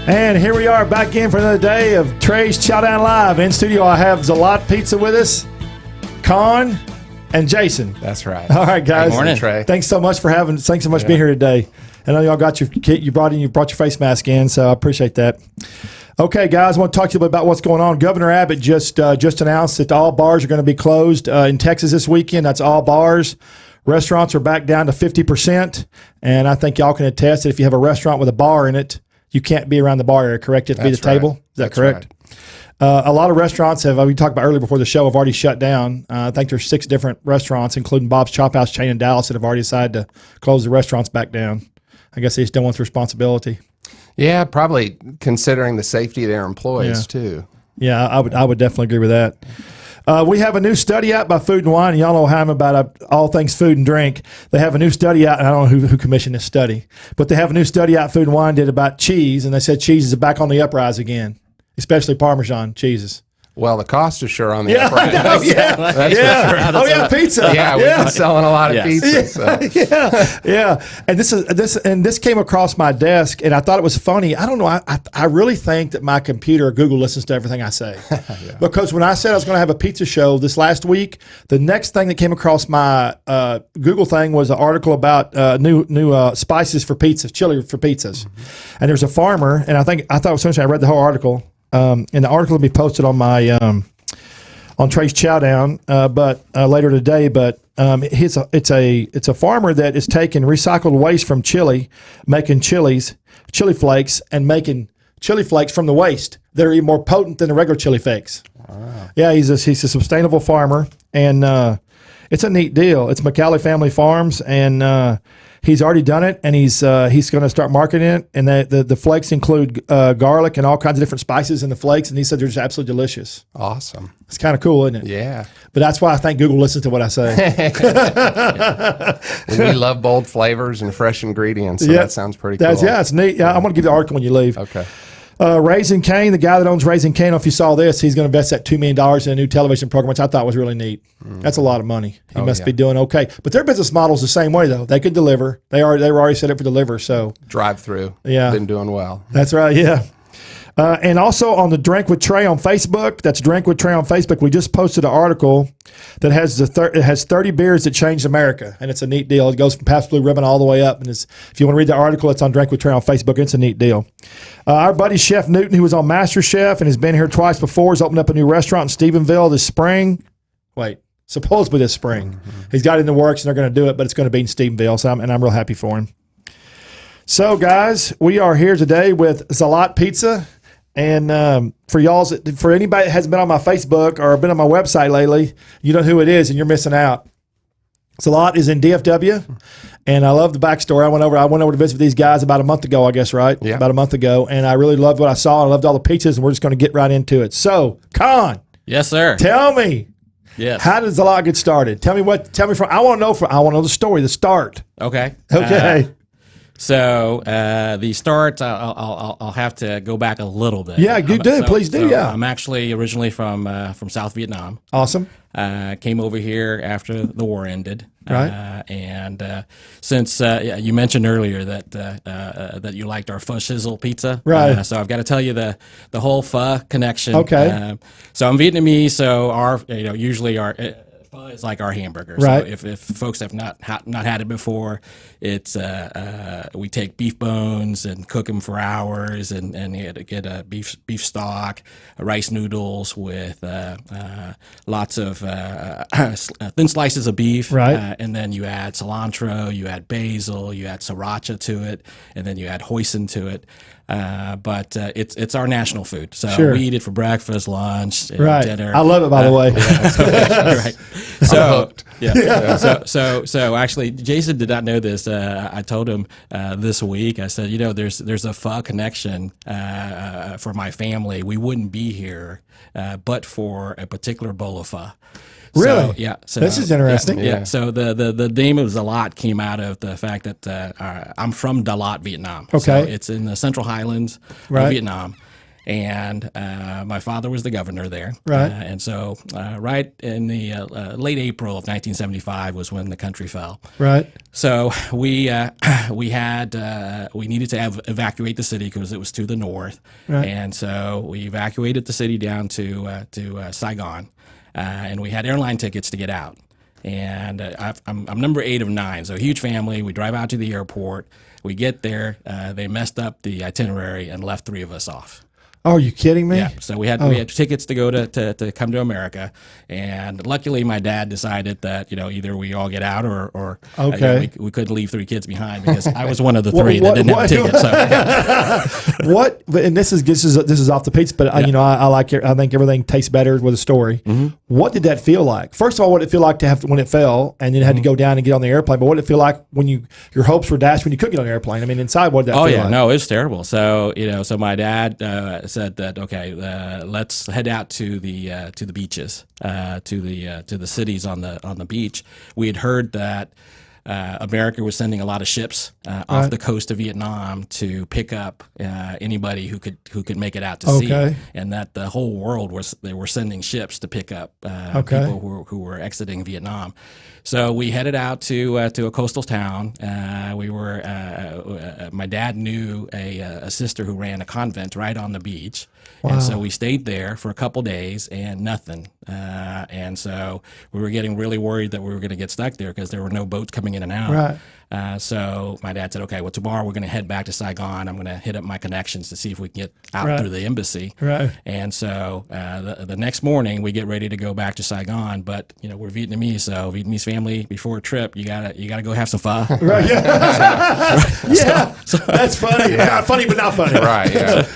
And here we are back in for another day of Trey's Chow Down Live. In studio, I have Zalat Pizza with us, Khanh, and Jason. That's right. All right, guys. Good morning, Trey. Thanks so much for being here today. I know y'all got your kit. You brought your face mask in, so I appreciate that. Okay, guys, I want to talk to you a little bit about what's going on. Governor Abbott just announced that all bars are going to be closed in Texas this weekend. That's all bars. Restaurants are back down to 50%, and I think y'all can attest that if you have a restaurant with a bar in it, you can't be around the bar area, correct? You have to be at the table. Is that correct? Right. A lot of restaurants we talked about earlier before the show, have already shut down. I think there's 6 different restaurants, including Bob's Chop House chain in Dallas, that have already decided to close the restaurants back down. I guess they just don't want the responsibility. Yeah, probably considering the safety of their employees too. Yeah, I would definitely agree with that. We have a new study out by Food and Wine, and y'all know how I'm about all things food and drink. They have a new study out, and I don't know who commissioned this study, but they have a new study out Food and Wine did about cheese, and they said cheese is back on the uprise again, especially Parmesan cheeses. Well, the cost is sure on the uprise. Pizza. Yeah, we've been selling a lot of pizza. So. And this came across my desk, and I thought it was funny. I don't know. I really think that my computer or Google listens to everything I say, because when I said I was going to have a pizza show this last week, the next thing that came across my Google thing was an article about new spices for pizzas, chili for pizzas. Mm-hmm. And there's a farmer, and I thought it was interesting. I read the whole article. And the article will be posted on my on Trey's Chow Down, but later today. But it's a farmer that is taking recycled waste from chili, making chili flakes, and making chili flakes from the waste that are even more potent than the regular chili flakes. Wow. Yeah, he's a sustainable farmer, and it's a neat deal. It's McCalley Family Farms, and he's already done it, and he's going to start marketing it. And the flakes include garlic and all kinds of different spices in the flakes. And he said they're just absolutely delicious. Awesome. It's kind of cool, isn't it? Yeah. But that's why I think Google listens to what I say. We love bold flavors and fresh ingredients. So that sounds pretty cool. It's neat. Yeah, I'm going to give you the article when you leave. Okay. Raising Cane, the guy that owns Raising Cane, I don't know if you saw this, he's going to invest that $2 million in a new television program, which I thought was really neat. That's a lot of money. He must be doing okay. But their business model is the same way, though. They could deliver. They were already set up for deliver. So drive-through. Yeah. Been doing well. That's right, yeah. And also on the Drink with Trey on Facebook, that's Drink with Trey on Facebook, we just posted an article that has it has 30 beers that changed America, and it's a neat deal. It goes from Pabst Blue Ribbon all the way up, and if you want to read the article, it's on Drink with Trey on Facebook. It's a neat deal. Our buddy Chef Newton, who was on MasterChef and has been here twice before, has opened up a new restaurant in Stephenville this spring. Supposedly this spring. Mm-hmm. He's got it in the works, and they're going to do it, but it's going to be in Stephenville, so I'm real happy for him. So, guys, we are here today with Zalat Pizza. And for anybody that hasn't been on my Facebook or been on my website lately, you know who it is, and you're missing out. Zalat is in DFW, and I love the backstory. I went over to visit with these guys about a month ago, I guess, right? Yeah. About a month ago, and I really loved what I saw. I loved all the pizzas, and we're just going to get right into it. So, Khanh. Yes, sir. Tell me. Yes. How did Zalat get started? I want to know the story, the start. Okay. So the start, I'll have to go back a little bit. Yeah, please do. Yeah, I'm actually originally from South Vietnam. Awesome. Came over here after the war ended. Right. And since you mentioned earlier that you liked our pho shizzle pizza, right? So I've got to tell you the whole pho connection. Okay. So I'm Vietnamese, so usually our pho is like our hamburger. Right. So if folks have not had it before, it's we take beef bones and cook them for hours, and get a beef stock, rice noodles with lots of thin slices of beef, right? And then you add cilantro, you add basil, you add sriracha to it, and then you add hoisin to it. But it's our national food, so we eat it for breakfast, lunch, dinner. I love it, by the way. Right. So actually, Jason did not know this. I told him this week. I said, there's a pho connection for my family. We wouldn't be here but for a particular bowl of pho. Really? So this is interesting. Yeah. So the name of Zalat came out of the fact that I'm from Dalat, Vietnam. Okay. So it's in the Central Highlands of Vietnam. And my father was the governor there. Right. And so right in the late April of 1975 was when the country fell. Right. So we needed to evacuate the city because it was to the north. Right. And so we evacuated the city down to Saigon. And we had airline tickets to get out. And I'm number 8 of 9, so a huge family. We drive out to the airport. We get there. They messed up the itinerary and left 3 of us off. Oh, are you kidding me? Yeah. So we had tickets to go to come to America, and luckily my dad decided that either we all get out or we couldn't leave 3 kids behind because I was one of the 3 that didn't have a ticket. So. What? And this is off the pizza, but I think everything tastes better with a story. Mm-hmm. What did that feel like? First of all, what did it feel like when it fell and then had to go down and get on the airplane? But what did it feel like when your hopes were dashed when you couldn't get on the airplane? I mean, inside, what did that feel like? No, it was terrible. So so my dad said that let's head out to the beaches, to the cities on the beach. We had heard that America was sending a lot of ships off the coast of Vietnam to pick up anybody who could make it out to sea, and that the whole world they were sending ships to pick up people who were exiting Vietnam. So we headed out to a coastal town. My dad knew a sister who ran a convent right on the beach. Wow. And so we stayed there for a couple days and nothing. And so we were getting really worried that we were going to get stuck there because there were no boats coming in and out. Right. So my dad said, okay, well, tomorrow we're going to head back to Saigon. I'm going to hit up my connections to see if we can get out through the embassy. Right. And so the next morning we get ready to go back to Saigon, but we're Vietnamese, so Vietnamese family before a trip, you gotta go have some pho. Right. Yeah. So that's funny. Yeah. Funny, but not funny. Right.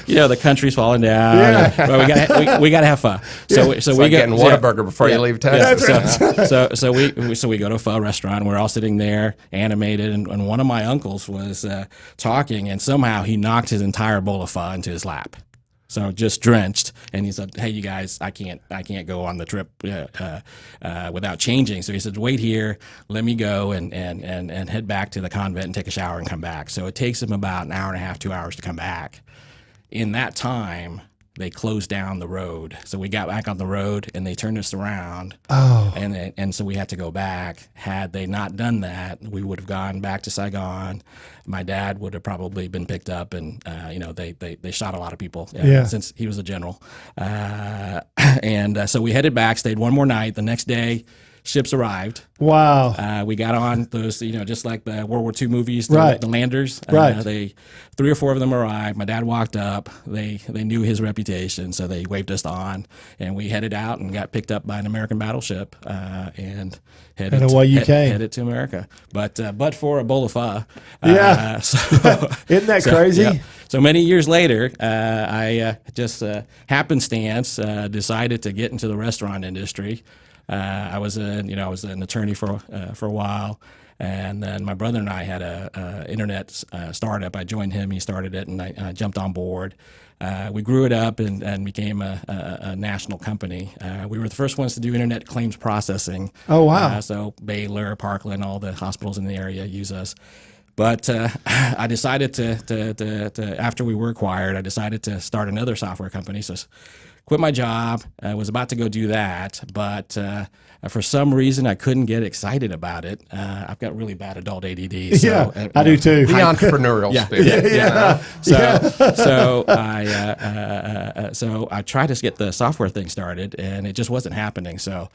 Yeah. The country's falling down. Yeah. But we gotta have pho. So we like getting Whataburger before you leave Texas. So we go to a pho restaurant. We're all sitting there, animated, and one of my uncles was talking, and somehow he knocked his entire bowl of pho into his lap. So just drenched, and he said, "Hey, you guys, I can't go on the trip without changing." So he said, "Wait here, let me go and head back to the convent and take a shower and come back." So it takes him about an hour and a half, 2 hours to come back. In that time, they closed down the road. So we got back on the road and they turned us around. Oh. And so we had to go back. Had they not done that, we would have gone back to Saigon. My dad would have probably been picked up, and they shot a lot of people since he was a general. So we headed back, stayed one more night. The next day, ships arrived. Wow. We got on those, just like the World War II movies, the landers. Right. 3 or 4 of them arrived. My dad walked up. They knew his reputation, so they waved us on, and we headed out and got picked up by an American battleship and headed to America. But for a bowl of pho. Isn't that crazy? Yeah. So many years later, I just happenstance decided to get into the restaurant industry. I was an attorney for a while, and then my brother and I had a internet startup. I joined him; he started it, and I jumped on board. We grew it up and became a national company. We were the first ones to do internet claims processing. Oh wow! So Baylor, Parkland, all the hospitals in the area use us. But I decided to after we were acquired, I decided to start another software company. So quit my job. I was about to go do that, but for some reason I couldn't get excited about it. I've got really bad adult ADD. So, I do too. The entrepreneurial spirit. So I tried to get the software thing started, and it just wasn't happening. So,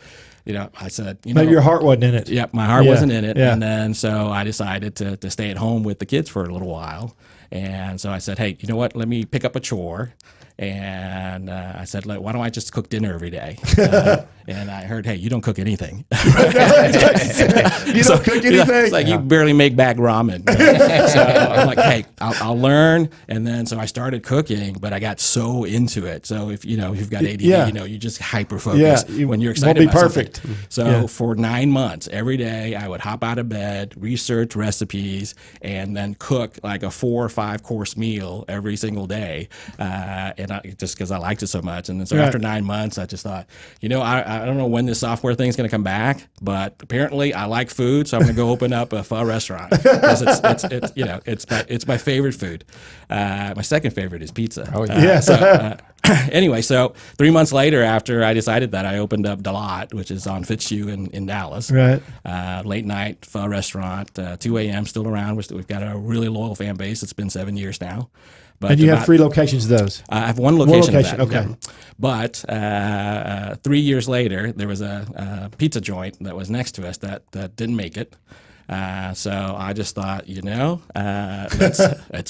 I said, maybe your heart wasn't in it. Yeah, my heart wasn't in it. Yeah. And then so I decided to stay at home with the kids for a little while. And so I said, hey, you know what? Let me pick up a chore. And I said, why don't I just cook dinner every day? And I heard, hey, you don't cook anything. You don't cook anything? It's like you barely make back ramen. So I'm like, hey, I'll learn. And then so I started cooking, but I got so into it. So if you've got ADD, you just hyper focus when you're excited about perfect. Something. So for 9 months, every day I would hop out of bed, research recipes, and then cook like a 4 or 5 course meal every single day. just because I liked it so much. And then so after 9 months, I just thought, I don't know when this software thing's going to come back, but apparently I like food, so I'm going to go open up a pho restaurant because it's my favorite food. My second favorite is pizza. Oh yeah. Anyway, so 3 months later, after I decided that, I opened up Zalat, which is on Fitzhugh in Dallas. Right. Late night pho restaurant, 2 a.m. still around. We've got a really loyal fan base. It's been 7 years now. But and you have 3 locations of those? I have one location. Okay. But 3 years later, there was a pizza joint that was next to us that didn't make it. So I just thought, it's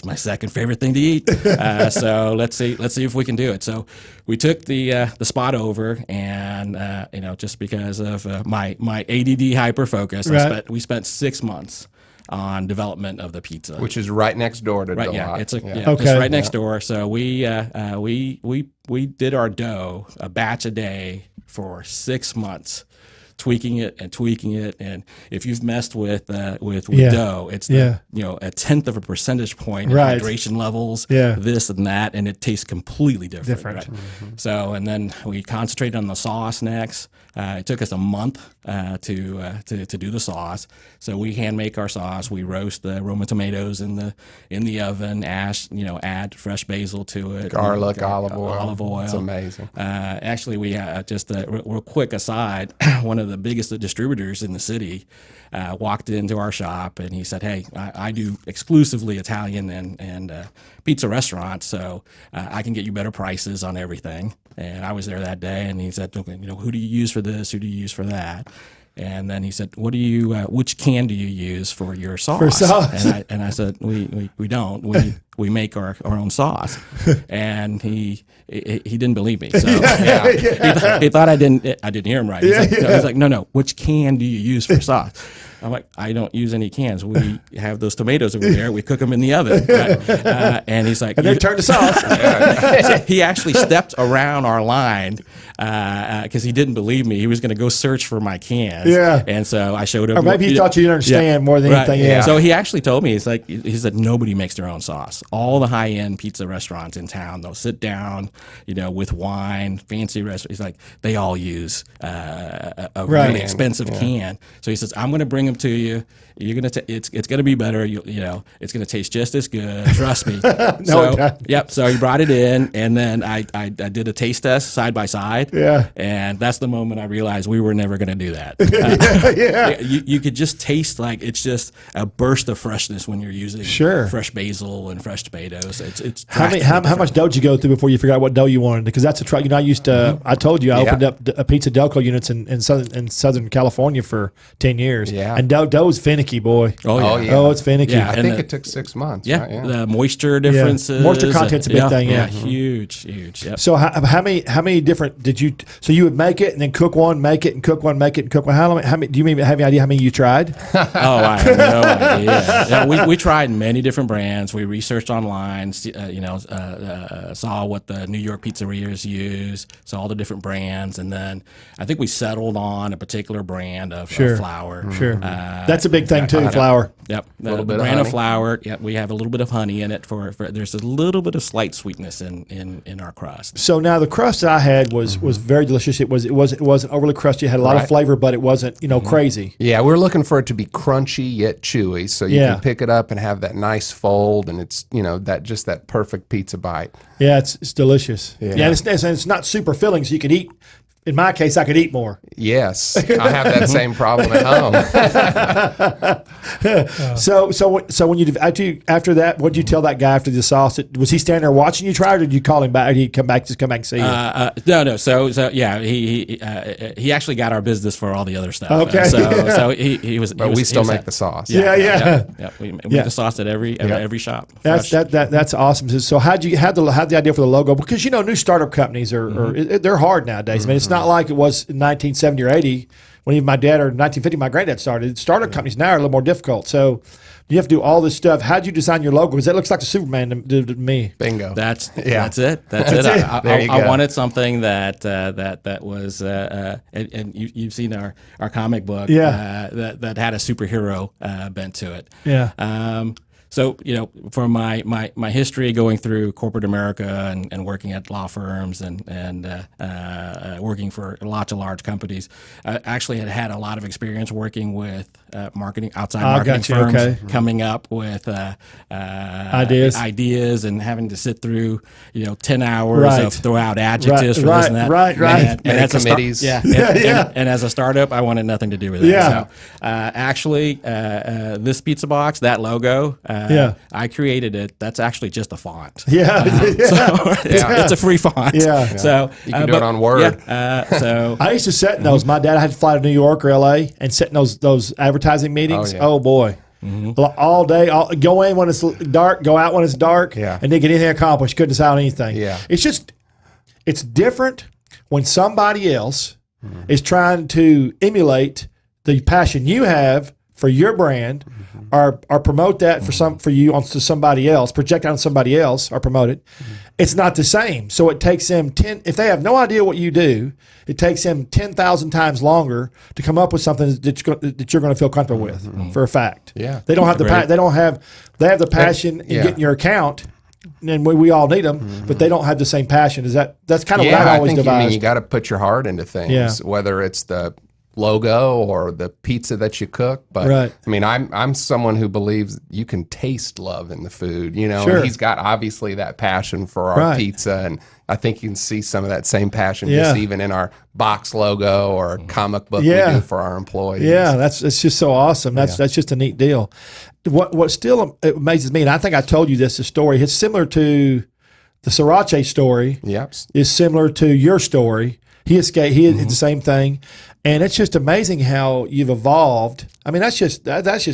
my second favorite thing to eat. So let's see if we can do it. So we took the spot over, and just because of my ADD hyper focus, we spent 6 months on development of the pizza, which is right next door to right. Zalat. Yeah, it's right next door. So we did our dough a batch a day for 6 months. Tweaking it, and if you've messed with dough, it's a 1/10 of a percentage point in hydration levels, this and that, and it tastes completely different. Right? Mm-hmm. So, and then we concentrated on the sauce next. It took us a month to do the sauce. So we hand make our sauce. We roast the Roma tomatoes in the oven. Add fresh basil to it. Garlic, olive oil. It's amazing. Actually, we just a real quick aside. One of the biggest distributors in the city walked into our shop, and he said, "Hey, I do exclusively Italian and pizza restaurants, so I can get you better prices on everything." And I was there that day, and he said, "Okay, who do you use for this? Who do you use for that?" And then he said, which can do you use for your sauce? For sauce. And I said, we don't. We make our own sauce. And he didn't believe me. So he thought I didn't hear him right. He's like, no, which can do you use for sauce? I'm like, I don't use any cans. We have those tomatoes over there. We cook them in the oven. Right? And he's like, and they turn to sauce. So he actually stepped around our line because he didn't believe me. He was going to go search for my cans. Yeah. And so I showed him. Or maybe he thought you didn't understand more than anything. Yeah. So he actually told me, he said, nobody makes their own sauce. All the high-end pizza restaurants in town, they'll sit down, with wine, fancy restaurants. He's like, they all use a really expensive can. So he says, I'm going to bring them to you. You're gonna. It's gonna be better. It's gonna taste just as good. Trust me. So he brought it in, and then I did a taste test side by side. Yeah. And that's the moment I realized we were never gonna do that. You could just taste like it's just a burst of freshness when you're using fresh basil and fresh tomatoes. It's how much dough did you go through before you figured out what dough you wanted? Because that's a try. I used to. I told you I opened up a pizza Delco units in Southern California for 10 years. Yeah. And dough is finicky. Boy. Oh yeah. Oh, it's finicky. Yeah, I think it took 6 months. Yeah. Right? The moisture differences. Moisture content's a big thing. Yeah. Huge. Yep. So how many different did you? So you would make it and then cook one, make it and cook one, make it and cook one. How many? Do you have any idea how many you tried? I have no idea. We tried many different brands. We researched online. Saw what the New York pizzerias use. Saw all the different brands, and then I think we settled on a particular brand of flour. Sure. That's a big thing too. Flour. Yep. The brand of flour. Yep. We have a little bit of honey in it for there's a little bit of slight sweetness in our crust. So now the crust that I had was very delicious. It wasn't overly crusty. It had a lot of flavor, but it wasn't crazy. Yeah, we're looking for it to be crunchy yet chewy, so you can pick it up and have that nice fold, and it's that perfect pizza bite. Yeah, it's delicious. Yeah, and it's not super filling, so you can eat. In my case, I could eat more. Yes, I have that same problem at home. So when after that, what did you tell that guy after the sauce? Was he standing there watching you try it, or did you call him back? Or did he come back and see you? No. So yeah, he actually got our business for all the other stuff. Okay. So he was. But we still make the sauce. Yeah. We make the sauce at every shop. That's awesome. So how'd you have the idea for the logo? Because new startup companies they're hard nowadays. I mean, it's not like it was in 1970 or 80 when even my dad, or 1950 my granddad started. Startup companies now are a little more difficult. So you have to do all this stuff. How'd you design your logo? Because that looks like the Superman to me. Bingo. That's it. I wanted something that was and you've seen our comic book that had a superhero bent to it. Yeah. So, from my history going through corporate America and working at law firms and working for lots of large companies, I actually had a lot of experience working with outside marketing firms, coming up with ideas and having to sit through 10 hours of throw out adjectives for this and that. Right. And that's committees. And as a startup, I wanted nothing to do with it. So, actually, this pizza box, that logo, I created it. That's actually just a font. So it's a free font. So you can do it on Word. So I used to sit in those. My dad had to fly to New York or LA and sit in those advertising meetings. Oh boy. All day, go in when it's dark, go out when it's dark, and didn't get anything accomplished. Couldn't decide on anything. It's different when somebody else is trying to emulate the passion you have for your brand, or promote that for you onto somebody else, project on somebody else, or promote it. It's not the same. So it takes them if they have no idea what you do, it takes them 10,000 times longer to come up with something that you're going to feel comfortable with for a fact. They don't have they have the passion in getting your account. And we all need them, but they don't have the same passion. That's kind of what I always devised. You got to put your heart into things, whether it's the logo or the pizza that you cook. But I mean, I'm someone who believes you can taste love in the food, and he's got obviously that passion for our pizza. And I think you can see some of that same passion just even in our box logo or comic book we do for our employees. It's just so awesome. That's just a neat deal. What still amazes me, and I think I told you this story, it's similar to the Sriracha story. Is similar to your story. He escaped. He did the same thing. And it's just amazing how you've evolved. I mean, that's just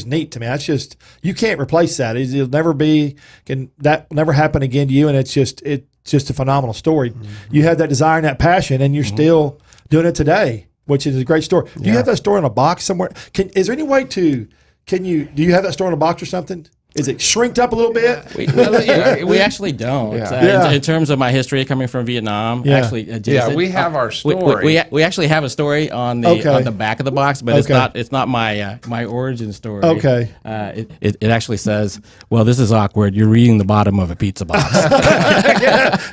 neat to me. That's just, you can't replace that. It'll never that never happen again to you. And it's just a phenomenal story. You had that desire and that passion, and you're still doing it today, which is a great story. Do you have that story in a box somewhere? Is there any way do you have that story in a box or something? Is it shrinked up a little bit? We actually don't. In terms of my history coming from Vietnam, actually, we have our story. We actually have a story on the back of the box, but it's not my origin story. It actually says, "Well, this is awkward. You're reading the bottom of a pizza box."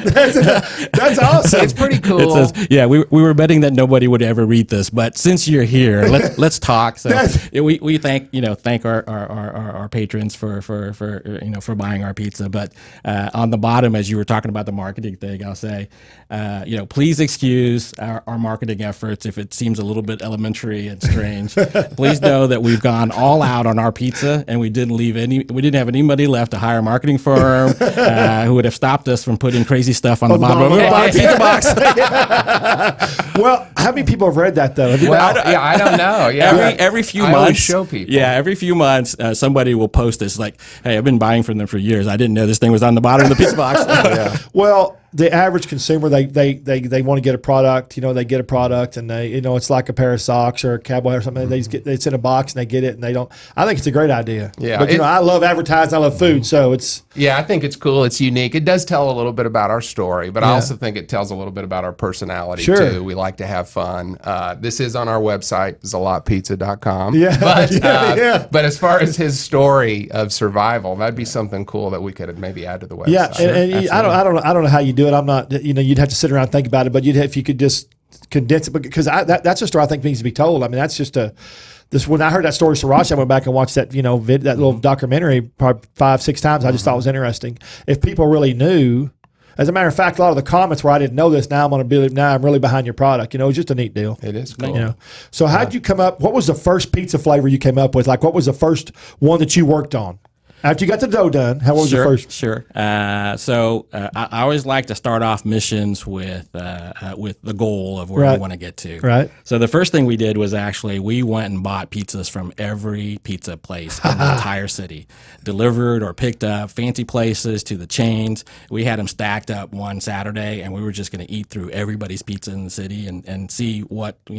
That's awesome. It's pretty cool. It says, we were betting that nobody would ever read this, but since you're here, let's talk. So we thank our patrons for buying our pizza. But on the bottom, as you were talking about the marketing thing, I'll say, please excuse our marketing efforts if it seems a little bit elementary and strange. Please know that we've gone all out on our pizza, and we didn't have any money left to hire a marketing firm who would have stopped us from putting crazy stuff on the bottom of our pizza box. Well, how many people have read that though? I don't know. Every few months, I always show people. Every few months, somebody will post this like, "Hey, I've been buying from them for years. I didn't know this thing was on the bottom of the pizza box." Well, the average consumer, they want to get a product. They get a product, and it's like a pair of socks or a cowboy or something. It's in a box and they get it, and they don't. I think it's a great idea. But I love advertising. I love food, so it's. I think it's cool. It's unique. It does tell a little bit about our story, but I also think it tells a little bit about our personality too. We like to have fun. This is on our website, zalatpizza.com. But as far as his story of survival, that'd be something cool that we could maybe add to the website. And I don't know how you do it. I'm not. You'd have to sit around and think about it, but if you could just condense it, because that's a story I think needs to be told. I mean, that's just when I heard that story, Sriracha, I went back and watched that, that little documentary probably 5-6 times. I just thought it was interesting. If people really knew, as a matter of fact, a lot of the comments where I didn't know this, now I'm really behind your product. It's just a neat deal. It is cool. So how'd you come up? What was the first pizza flavor you came up with? Like, what was the first one that you worked on? After you got the dough done, what was your first? Sure. So I always like to start off missions with the goal of where we want to get to. Right. So the first thing we did was actually we went and bought pizzas from every pizza place in the entire city, delivered or picked up, fancy places to the chains. We had them stacked up one Saturday, and we were just going to eat through everybody's pizza in the city and see what the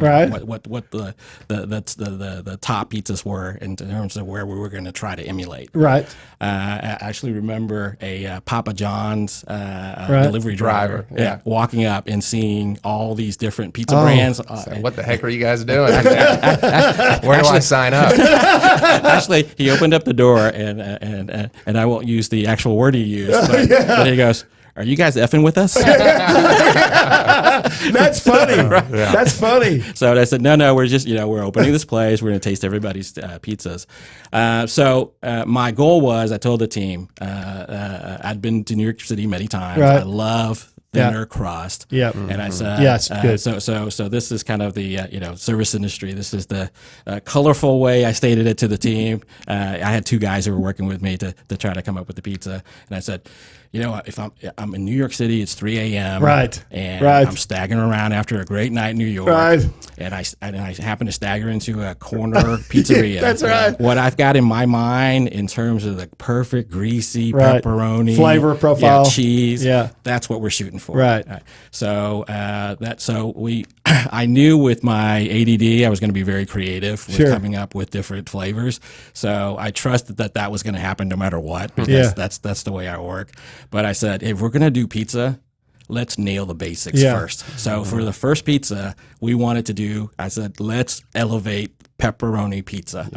top pizzas were in terms of where we were going to try to emulate. Right. I actually remember a Papa John's delivery driver walking up and seeing all these different pizza brands. So what the heck are you guys doing? Where do I sign up? Actually, he opened up the door, and I won't use the actual word he used, but he goes, "Are you guys effing with us?" That's funny. That's funny. So I said, no, we're just, we're opening this place. We're going to taste everybody's pizzas. So my goal was, I told the team, I'd been to New York City many times. I love thinner crust. Yeah. And I said, good. So this is kind of the, service industry. This is the colorful way I stated it to the team. I had 2 guys who were working with me to try to come up with the pizza. And I said, if I'm in New York City, it's 3 a.m. And I'm staggering around after a great night in New York. And I happen to stagger into a corner pizzeria. That's right. What I've got in my mind in terms of the perfect greasy pepperoni flavor profile, cheese, that's what we're shooting for. So I knew with my ADD I was going to be very creative with coming up with different flavors. So I trusted that was going to happen no matter what, because that's the way I work. But I said, if we're going to do pizza, let's nail the basics first. So for the first pizza, we wanted to do, I said, let's elevate pepperoni pizza.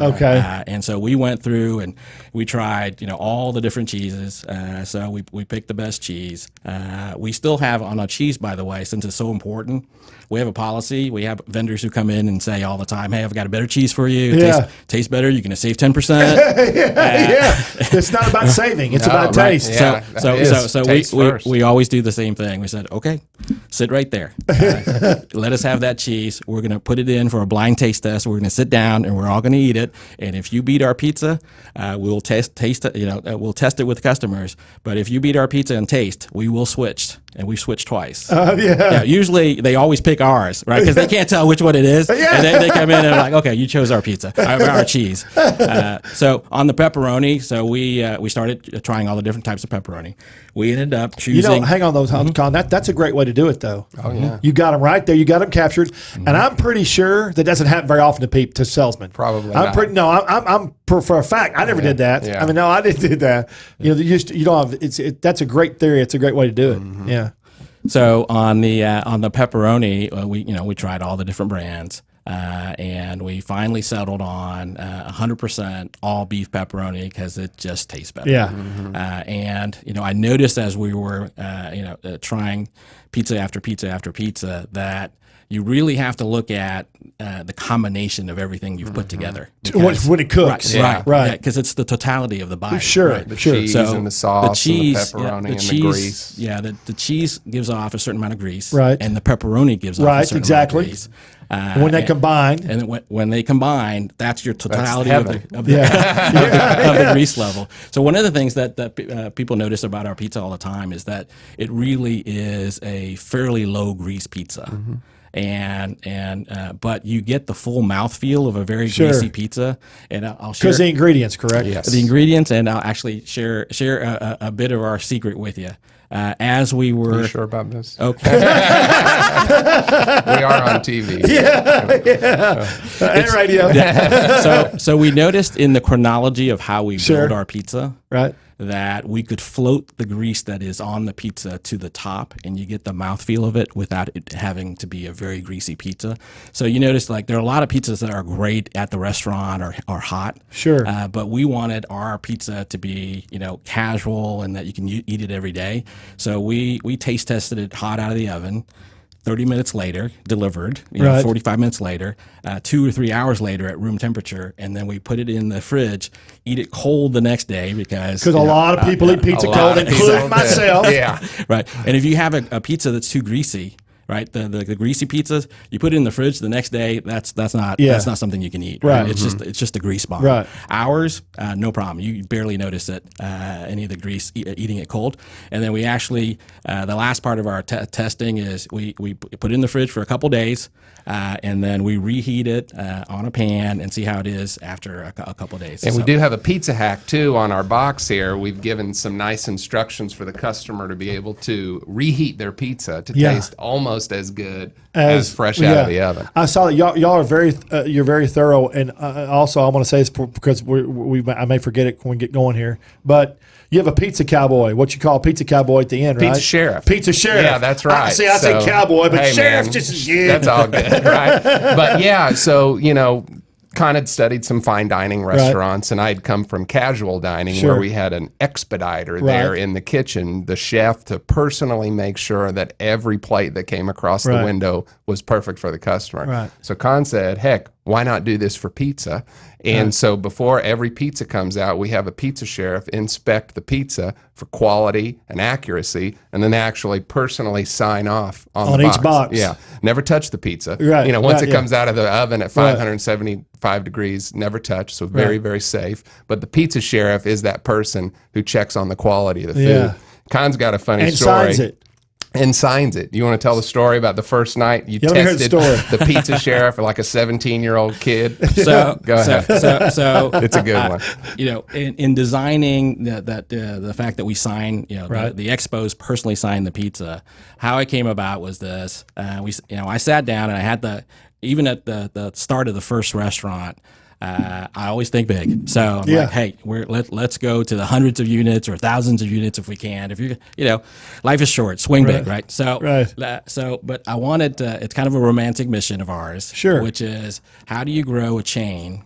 And so we went through and we tried, all the different cheeses. So we picked the best cheese. We still have on our cheese, by the way, since it's so important, we have a policy. We have vendors who come in and say all the time, "Hey, I've got a better cheese for you. Tastes better. You're going to save 10%." It's not about saving. It's about taste. So we always do the same thing. We said, okay, sit right there. Let us have that cheese. We're going to put it in for a blind taste test. We're going to sit down and we're all going to eat it. And if you beat our pizza, we'll taste it. We'll test it with customers. But if you beat our pizza in taste, we will switch. And we switched twice. Usually they always pick ours, right? Because they can't tell which one it is. And they come in and they're like, okay, you chose our pizza, our cheese. So on the pepperoni, so we started trying all the different types of pepperoni. We ended up choosing. Hang on, Con. That's a great way to do it, though. Oh yeah, you got them right there. You got them captured, and I'm pretty sure that doesn't happen very often to salesmen. Probably. I'm for a fact. I never did that. Yeah. I mean, no, I didn't do that. You don't have. That's a great theory. It's a great way to do it. Yeah. So on the pepperoni, we tried all the different brands. And we finally settled on 100% all beef pepperoni because it just tastes better. And I noticed as we were trying pizza after pizza after pizza that you really have to look at the combination of everything you've put together when it cooks. Right. Because it's the totality of the bite. The cheese and the sauce, and the pepperoni and the grease. The cheese gives off a certain amount of grease, and the pepperoni gives off a certain amount of grease. When they combine, when they combine, that's your totality of the grease level. So one of the things that people notice about our pizza all the time is that it really is a fairly low grease pizza. But you get the full mouthfeel of a very greasy pizza, and I'll share because the ingredients, correct? Yes. The ingredients, and I'll actually share a bit of our secret with you. As we were, are you sure about this? Okay, we are on TV. And radio. So we noticed in the chronology of how we build our pizza, that we could float the grease that is on the pizza to the top, and you get the mouthfeel of it without it having to be a very greasy pizza. So you notice there are a lot of pizzas that are great at the restaurant or hot. But we wanted our pizza to be casual and that you can eat it every day. So we taste tested it hot out of the oven. 30 minutes later, delivered, 45 minutes later, 2 or 3 hours later at room temperature, and then we put it in the fridge, eat it cold the next day because a lot of people eat pizza cold, including myself. And if you have a pizza that's too greasy, the greasy pizzas, you put it in the fridge the next day, that's not something you can eat. It's just a grease bomb. Ours, no problem. You barely notice it, any of the grease eating it cold. And then we actually, the last part of our testing is we put it in the fridge for a couple days, and then we reheat it on a pan and see how it is after a couple days. And we do have a pizza hack too on our box here. We've given some nice instructions for the customer to be able to reheat their pizza to taste almost almost as good as fresh out of the oven. I saw that y'all are very you're very thorough, and also I want to say this because I may forget it when we get going here, but you have a pizza cowboy, what you call a pizza cowboy at the end, right? Pizza sheriff. Pizza sheriff. Yeah, that's right. I say cowboy, but hey, sheriff's man, just as good. That's all good, right? But yeah, so, kind of studied some fine dining restaurants, and I'd come from casual dining where we had an expediter there in the kitchen, the chef, to personally make sure that every plate that came across the window was perfect for the customer. Right. So Khanh said, heck, why not do this for pizza? And so before every pizza comes out, we have a pizza sheriff inspect the pizza for quality and accuracy, and then actually personally sign off on the each box. Yeah, never touch the pizza. Right. Once it comes out of the oven at 575 degrees, never touch. So very, very safe. But the pizza sheriff is that person who checks on the quality of the food. Yeah. Khan's got a funny and story. Signs it. And signs it. You want to tell the story about the first night you tested the pizza sheriff for like a 17-year-old kid? So go ahead. So it's a good one. In designing the fact that we sign, the expos personally sign the pizza. How it came about was this: I sat down and I had even at the start of the first restaurant. I always think big, so I'm like, hey, let's go to the hundreds of units or thousands of units if we can. If life is short, swing big, right? So, but I wanted it's kind of a romantic mission of ours, which is how do you grow a chain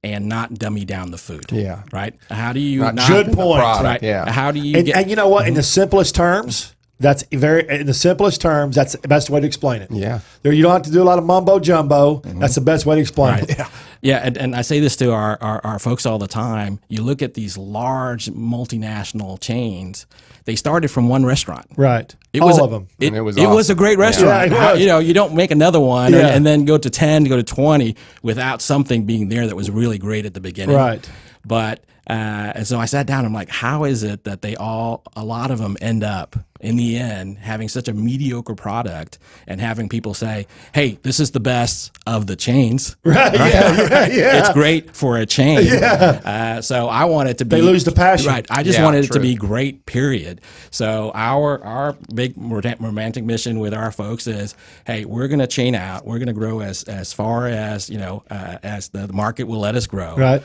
and not dummy down the food? Yeah, right. How do you? Good point. Right. Yeah. How do you? And you know what? In the simplest terms. That's in the simplest terms. That's the best way to explain it. Yeah, you don't have to do a lot of mumbo jumbo. That's the best way to explain it. Yeah, and I say this to our folks all the time. You look at these large multinational chains. They started from one restaurant. Right. All of them. It was was a great restaurant. Yeah, you don't make another one and then go to 10, go to 20 without something being there that was really great at the beginning. Right. But and so I sat down. I'm like, how is it that a lot of them end up in the end having such a mediocre product and having people say, hey, this is the best of the chains. Right. Yeah. It's great for a chain. Yeah. So I want it to be. They lose the passion. Right. I just wanted it to be great, period. So our big romantic mission with our folks is, hey, we're going to chain out. We're going to grow as far as, as the market will let us grow. Right.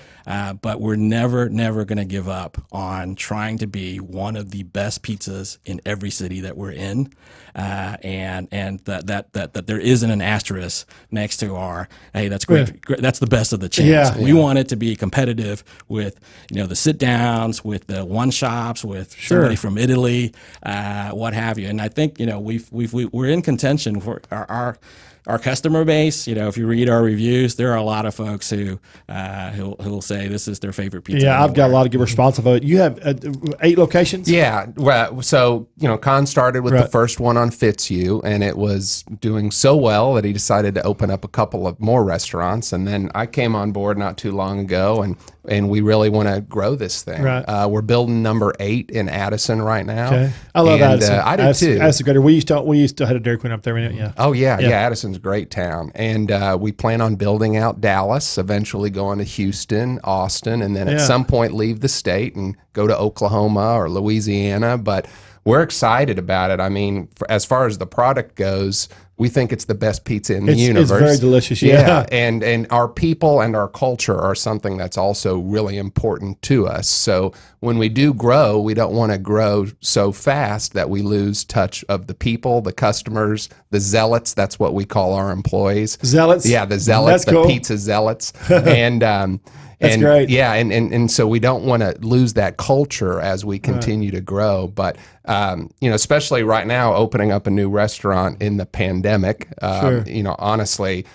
But we're never going to give up on trying to be one of the best pizzas in every city that we're in, and that there isn't an asterisk next to our, hey, that's great. That's the best of the chains. Yeah. We want it to be competitive with the sit downs, with the one shops, with somebody from Italy, what have you. And I think we're in contention for our customer base. If you read our reviews, there are a lot of folks who'll say this is their favorite pizza. Yeah, I've got a lot of good response about it. You have 8 locations? Yeah. Well, so, Khanh started with the first one on Fitzhugh, and it was doing so well that he decided to open up a couple of more restaurants. And then I came on board not too long ago, and we really want to grow this thing. Right. We're building number 8 in Addison right now. Okay. I love Addison. I do too. Addison's great. We used to have a Dairy Queen up there. Yeah. Oh yeah. Addison's a great town, and we plan on building out Dallas, eventually going to Houston, Austin, and then at some point leave the state and go to Oklahoma or Louisiana. But we're excited about it. I mean, as far as the product goes, we think it's the best pizza in the universe. It's very delicious, yeah. And our people and our culture are something that's also really important to us. So when we do grow, we don't want to grow so fast that we lose touch of the people, the customers, the zealots. That's what we call our employees. Zealots? Yeah, the zealots, That's cool. Pizza zealots. And that's great. Yeah, and so we don't want to lose that culture as we continue to grow. But especially right now, opening up a new restaurant in the pandemic, honestly,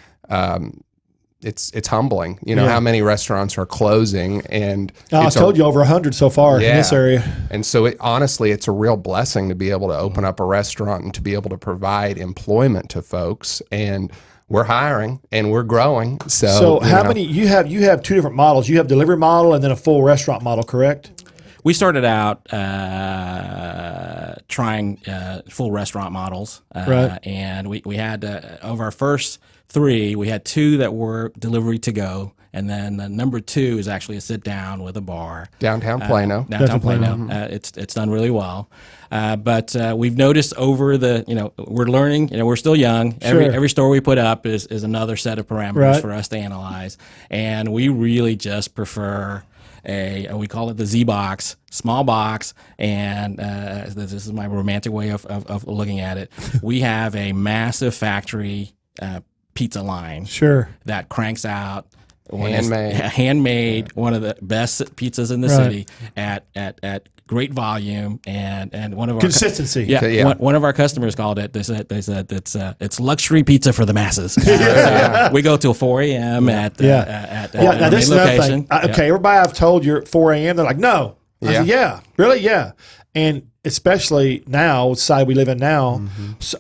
it's humbling. How many restaurants are closing, and I told you over 100 so far in this area. And so honestly, it's a real blessing to be able to open up a restaurant and to be able to provide employment to folks. And we're hiring and we're growing. So how many you have 2 different models. You have delivery model and then a full restaurant model, correct? We started out trying full restaurant models, and we had of our first 3, we had 2 that were delivery to go, And then number 2 is actually a sit down with a bar. Downtown Plano. Downtown Plano. It's done really well. But we've noticed over we're learning, we're still young. Every store we put up is another set of parameters for us to analyze. And we really just prefer we call it the Z box, small box, and this is my romantic way of looking at it. We have a massive factory pizza line that cranks out handmade, one of the best pizzas in the city at great volume and one of our consistency. One of our customers called it. They said it's luxury pizza for the masses. We go till 4 a.m. at now this is location. Okay, everybody I've told you at 4 a.m. they're like, no. I said, really, and especially now, the society we live in now,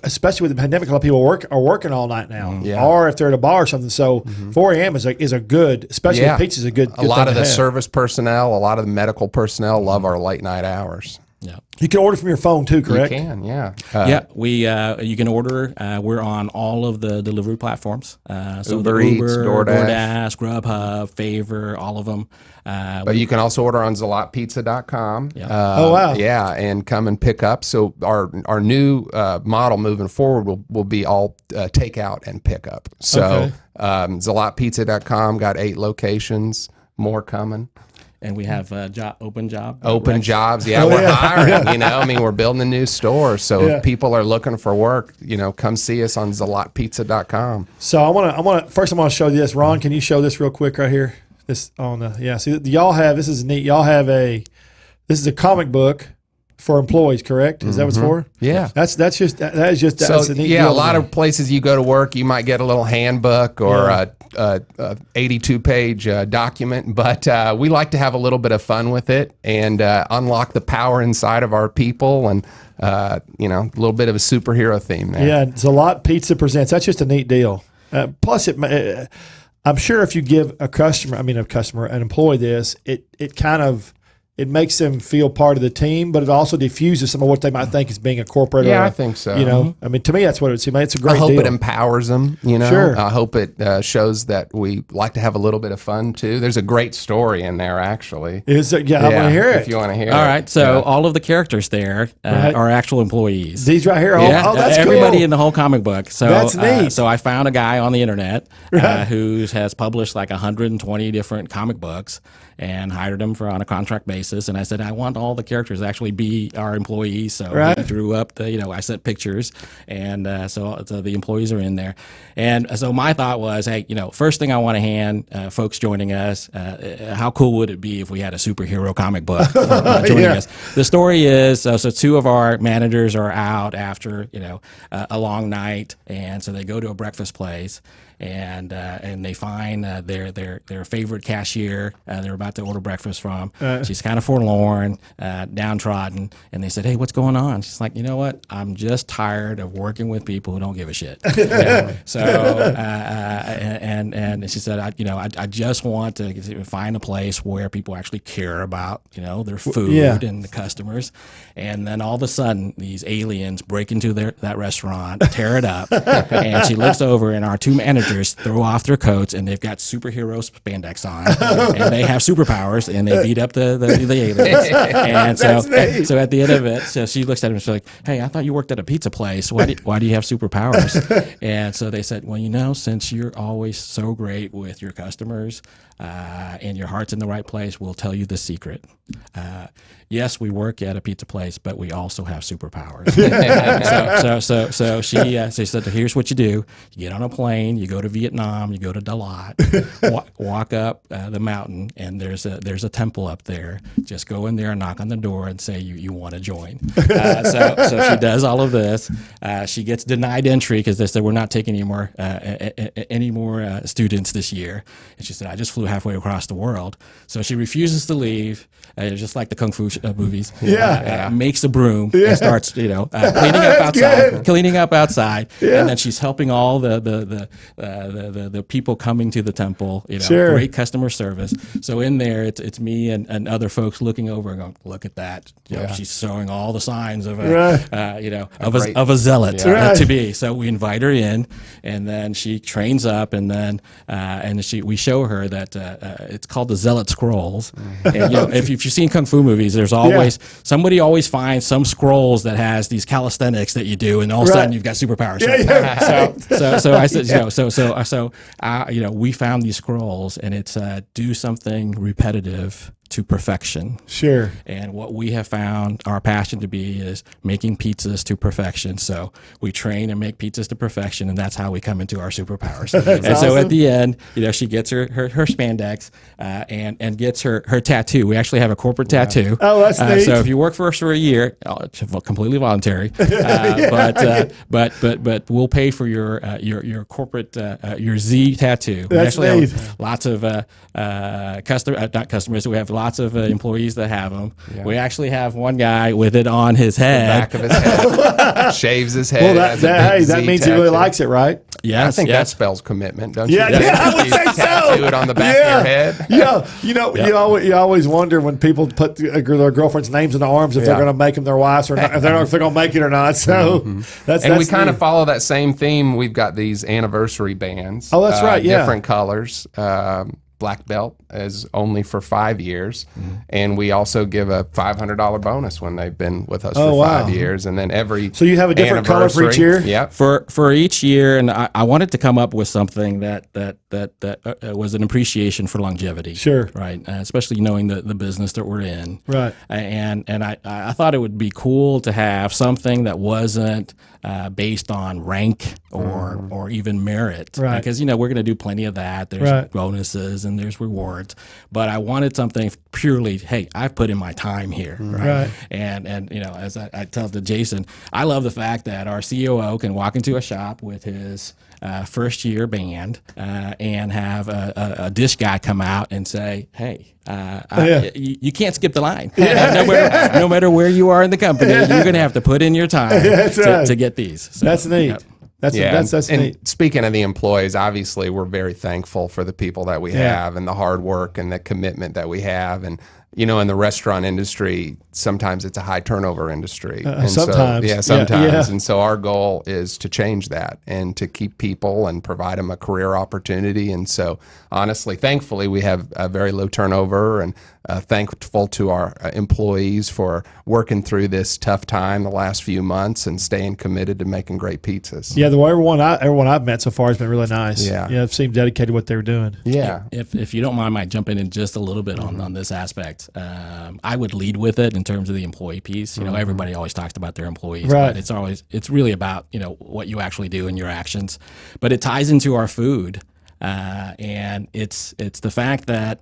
especially with the pandemic, a lot of people are working all night now, or if they're at a bar or something. So 4 a.m. is a good, especially with pizza, is a good. A lot of the service personnel, a lot of the medical personnel love our late night hours. Yeah, you can order from your phone too, correct? You can, you can order. We're on all of the delivery platforms. So Uber Eats, DoorDash, Grubhub, Favor, all of them. But you can also order on ZalatPizza.com. Oh wow! Yeah, and come and pick up. So our new model moving forward will be all takeout and pickup. So ZalatPizza.com got 8 locations, more coming. And we have open jobs. Yeah, we're hiring. I mean, we're building a new store. So if people are looking for work, come see us on ZalatPizza.com. So I want to show you this. Ron, can you show this real quick right here? This see, y'all have, this is neat. Y'all have this is a comic book for employees, correct? Is that what it's for? Yeah. That's a neat deal. A lot of places you go to work, you might get a little handbook or a 82-page document, but we like to have a little bit of fun with it and unlock the power inside of our people and a little bit of a superhero theme there. Yeah, Zalat Pizza presents. That's just a neat deal. Plus, I'm sure if you give an employee this, it kind of it makes them feel part of the team, but it also diffuses some of what they might think is being a corporate. Yeah, I think so. I mean, to me, that's what it would seem. It's a great deal. I hope it empowers them. Sure. I hope it shows that we like to have a little bit of fun too. There's a great story in there, actually. I want to hear it. If you want to hear it. All right. So all of the characters there are actual employees. These right here. Oh, that's everybody cool. in the whole comic book. So that's neat. So I found a guy on the internet who has published like 120 different comic books and hired him on a contract basis. And I said, I want all the characters to actually be our employees. So he drew up I sent pictures, and so the employees are in there. And so my thought was, hey, first thing I want to hand folks joining us, how cool would it be if we had a superhero comic book joining us? The story is, so 2 of our managers are out after, a long night, and so they go to a breakfast place. And they find their favorite cashier they're about to order breakfast from. She's kind of forlorn, downtrodden, and they said, "Hey, what's going on?" She's like, "You know what? I'm just tired of working with people who don't give a shit." So and she said, I just want to find a place where people actually care about their food and the customers. And then all of a sudden, these aliens break into that restaurant, tear it up, and she looks over, and our 2 managers throw off their coats, and they've got superhero spandex on, and they have superpowers, and they beat up the aliens. And so at the end of it, so she looks at him and she's like, "Hey, I thought you worked at a pizza place. Why do you have superpowers?" And so they said, "Well, since you're always so great with your customers, and your heart's in the right place, we'll tell you the secret. Yes, we work at a pizza place, but we also have superpowers." So she said, "Here's what you do: you get on a plane, you go to Vietnam, you go to Dalat, walk up the mountain, and there's a temple up there. Just go in there and knock on the door and say you want to join." So she does all of this. She gets denied entry because they said, "We're not taking any more students this year." And she said, "I just flew halfway across the world." So she refuses to leave. just like the kung fu movies. Yeah, makes a broom and starts, cleaning up outside, and then she's helping all the people coming to the temple. Great customer service. So in there, it's me and other folks looking over and going, look at that. She's showing all the signs of a zealot to be. So we invite her in, and then she trains up, and then we show her that it's called the Zealot Scrolls. And if you've seen kung fu movies, there's always somebody always finds some scrolls that has these calisthenics that you do, and all of a sudden you've got superpowers. So I said, we found these scrolls, and it's do something repetitive to perfection. Sure. And what we have found our passion to be is making pizzas to perfection. So we train and make pizzas to perfection, and that's how we come into our superpowers. And awesome. So at the end, she gets her spandex and gets her tattoo. We actually have a corporate tattoo. Oh, that's neat. So if you work for us for a year, it's completely voluntary. But we'll pay for your corporate your Z tattoo. That's we actually neat. have lots of not customers. We have lots of employees that have them. Yeah. We actually have one guy with it on his head. The back of his head. Shaves his head. Well, that means he really likes it, right? Yeah, I think that spells commitment, don't you? Yeah, I would say so. Tattoo it on the back of your head. Yeah, you always wonder when people put their girlfriend's names in the arms if they're going to make them their wives or not, if they're going to make it or not. So that's we kind of follow that same theme. We've got these anniversary bands. Oh, that's right. Yeah, different colors. Black belt is only for 5 years, and we also give a $500 bonus when they've been with us for 5 years, and then so you have a different color for each year. Yeah, for each year, and I wanted to come up with something that was an appreciation for longevity. Sure, right, especially knowing the business that we're in. Right, and I thought it would be cool to have something that wasn't based on rank or even merit, right? Because we're going to do plenty of that. There's bonuses and there's rewards, but I wanted something purely, hey, I've put in my time here, right? And as I tell to Jason, I love the fact that our COO can walk into a shop with his first year band and have a dish guy come out and say, hey, you can't skip the line. No matter where you are in the company, you're going to have to put in your time to get these. So, that's neat. Yep. That's neat. And speaking of the employees, obviously we're very thankful for the people that we have and the hard work and the commitment that we have. And in the restaurant industry, sometimes it's a high turnover industry. Sometimes. Sometimes. And so our goal is to change that and to keep people and provide them a career opportunity. And so honestly, thankfully, we have a very low turnover, and thankful to our employees for working through this tough time the last few months and staying committed to making great pizzas. Yeah, everyone I've met so far has been really nice. Yeah, it seemed dedicated to what they were doing. Yeah. If you don't mind, I might jump in just a little bit on this aspect. I would lead with it in terms of the employee piece. Everybody always talks about their employees, but it's really about what you actually do in your actions. But it ties into our food, and it's the fact that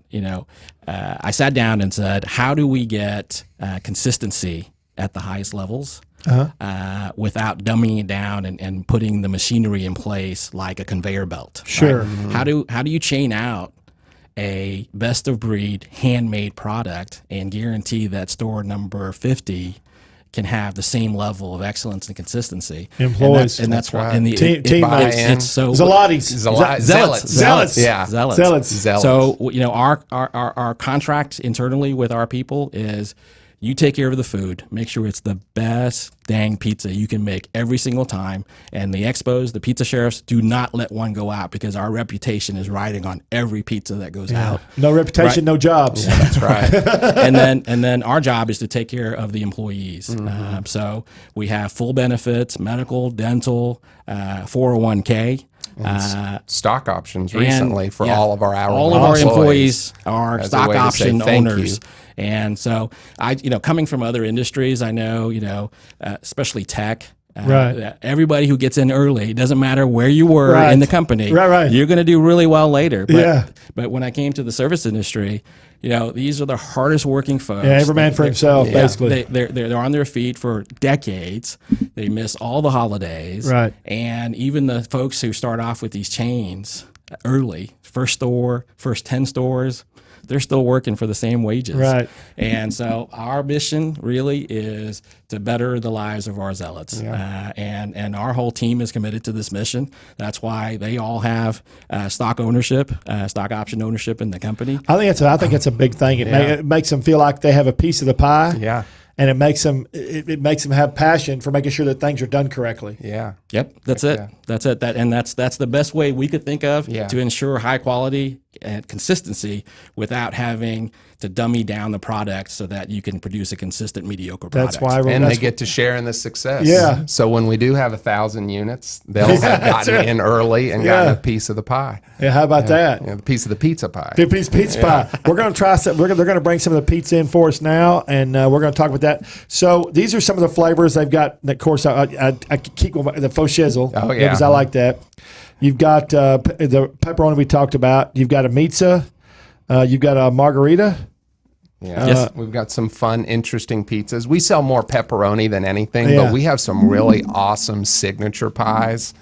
I sat down and said, how do we get consistency at the highest levels? Without dumbing it down and putting the machinery in place like a conveyor belt. Sure. Right? How do you chain out a best of breed handmade product and guarantee that store number 50 can have the same level of excellence and consistency? Employees. And that's why. And the team it's so Zealots. Yeah. Zealots. So our contract internally with our people is, you take care of the food, make sure it's the best dang pizza you can make every single time. And the expos, the pizza sheriffs, do not let one go out, because our reputation is riding on every pizza that goes out. No reputation, no jobs. Yeah, that's right. and then our job is to take care of the employees. So we have full benefits, medical, dental, 401k. Stock options recently for all of our hourly all of our employees are stock option owners. You. And so coming from other industries, I know, especially tech, everybody who gets in early, it doesn't matter where you were in the company, you're going to do really well later. But when I came to the service industry, these are the hardest working folks. Yeah, every man for himself, basically. They're on their feet for decades. They miss all the holidays. Right. And even the folks who start off with these chains early, first store, first 10 stores, they're still working for the same wages. Right. And so our mission really is to better the lives of our zealots. And our whole team is committed to this mission. That's why they all have stock ownership, stock option ownership in the company. I think it's a big thing. It makes them feel like they have a piece of the pie. Yeah. And it makes them have passion for making sure that things are done correctly. Yeah. Yep. That's it. That's it. That's the best way we could think of to ensure high quality and consistency without having to dummy down the product so that you can produce a consistent mediocre product. That's why, and they get to share in the success. Yeah. So when we do have 1,000 units, they'll have gotten in early and gotten a piece of the pie. Yeah. How about that? A piece of the pizza pie. A piece of pizza pie. We're going to try some. They're going to bring some of the pizza in for us now, and we're going to talk about that. So these are some of the flavors they've got. Of course, I keep going the faux shizzle. Oh yeah, because I like that. You've got the pepperoni we talked about. You've got a pizza. You've got a margarita. Yeah, yes. We've got some fun, interesting pizzas. We sell more pepperoni than anything, but we have some really awesome signature pies.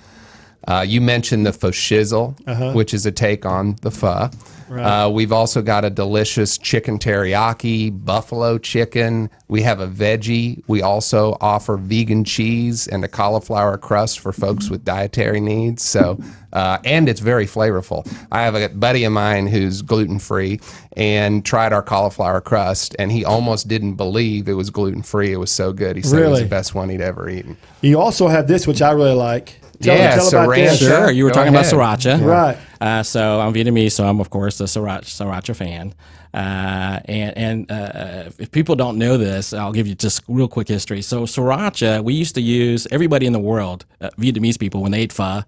You mentioned the faux shizzle, which is a take on the pho. Right. We've also got a delicious chicken teriyaki, buffalo chicken. We have a veggie. We also offer vegan cheese and a cauliflower crust for folks with dietary needs. So, and it's very flavorful. I have a buddy of mine who's gluten-free and tried our cauliflower crust, and he almost didn't believe it was gluten-free. It was so good. He said it was the best one he'd ever eaten. You also have this, which I really like. Tell about this. Sure, you were talking about sriracha. Right. So I'm Vietnamese, so I'm, of course, a sriracha fan. If people don't know this, I'll give you just real quick history. So sriracha, we used to use, everybody in the world, Vietnamese people, when they ate pho,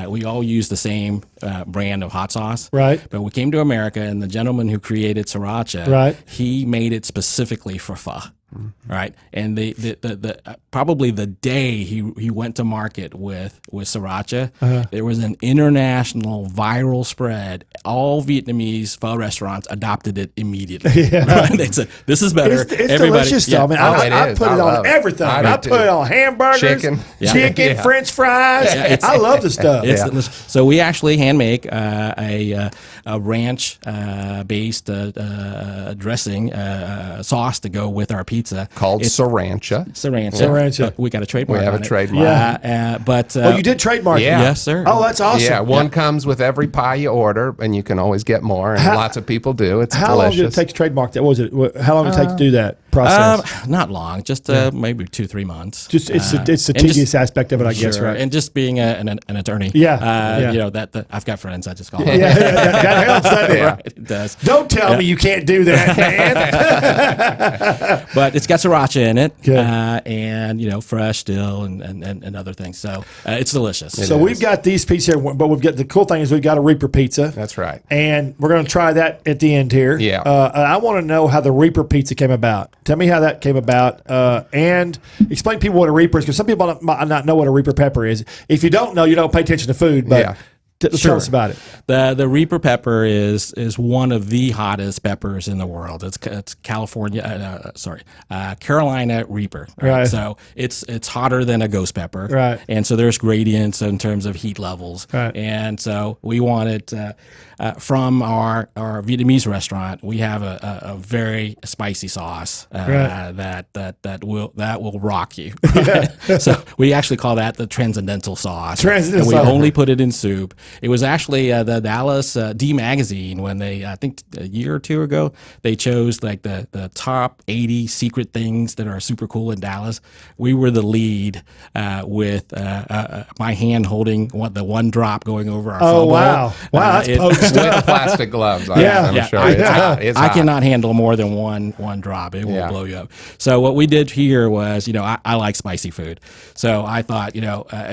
we all used the same brand of hot sauce. Right. But we came to America, and the gentleman who created sriracha, he made it specifically for pho. Right, and the probably the day he went to market with sriracha, there was an international viral spread. All Vietnamese pho restaurants adopted it immediately. Right? They said, "This is better." It's delicious, though. I mean, I put it on everything. I put it on hamburgers, chicken, French fries. I love the stuff. It's delicious. So we actually hand make a ranch based dressing sauce to go with our pizza. Called Sriracha. Sriracha. We got a trademark. We have a trademark. You did trademark it. Yes, sir. Oh, that's awesome. Yeah, one comes with every pie you order, and you can always get more. And lots of people do. It's delicious. How long did it take to trademark that? What was it? How long did it take to do that process? Not long, just maybe 2-3 months. Just it's the tedious aspect of it, I guess, right? And just being an attorney. You know that I've got friends. I just call them. That helps, doesn't it? Right, it does. Don't tell me you can't do that, man. But it's got sriracha in it, and fresh dill and other things. So it's delicious. So we've got these pizzas here, but we've got the cool thing is we've got a Reaper pizza. That's right. And we're going to try that at the end here. Yeah. I want to know how the Reaper pizza came about. Tell me how that came about, and explain to people what a Reaper is, because some people might not know what a Reaper pepper is. If you don't know, you don't pay attention to food. But tell us about it. The Reaper pepper is one of the hottest peppers in the world. It's Carolina Reaper. Right? So it's hotter than a ghost pepper. Right. And so there's gradients in terms of heat levels. Right. And so we wanted from our Vietnamese restaurant, we have a very spicy sauce that will rock you. Right? So we actually call that the transcendental sauce. And we only put it in soup. It was actually the Dallas D Magazine, when they, I think a year or two ago, they chose like the top 80 secret things that are super cool in Dallas. We were the lead with my hand holding the one drop going over our pho bowl. Wow, that's potent stuff. With plastic gloves. I'm sure. I cannot handle more than one drop. It will blow you up. So what we did here was, I like spicy food. So I thought,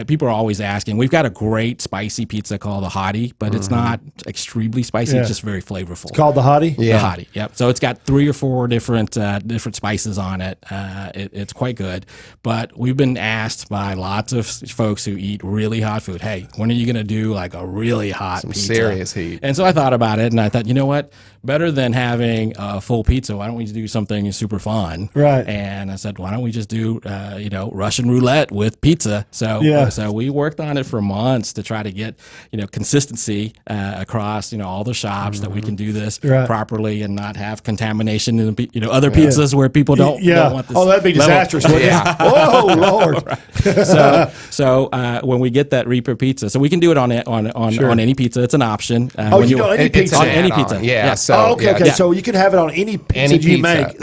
people are always asking. We've got a great spicy pizza called the Hottie, but it's not extremely spicy. It's just very flavorful. It's called the Hottie? Yeah. The Hottie, yep. So it's got 3 or 4 different spices on it. It's quite good. But we've been asked by lots of folks who eat really hot food, hey, when are you going to do like a really hot pizza? Serious heat. And so I thought about it, and I thought, you know what? better than having a full pizza, why don't we do something super fun? Right. And I said, why don't we just do, Russian roulette with pizza? So we worked on it for months to try to get, consistency across, all the shops that we can do this properly and not have contamination in, other pizzas where people don't want this. Oh, that'd be disastrous. Yeah. Oh, Lord. So when we get that Reaper pizza, so we can do it on any pizza. It's an option. You can go on any pizza. On any pizza. Yeah. Okay. So you can have it on any pizza you make.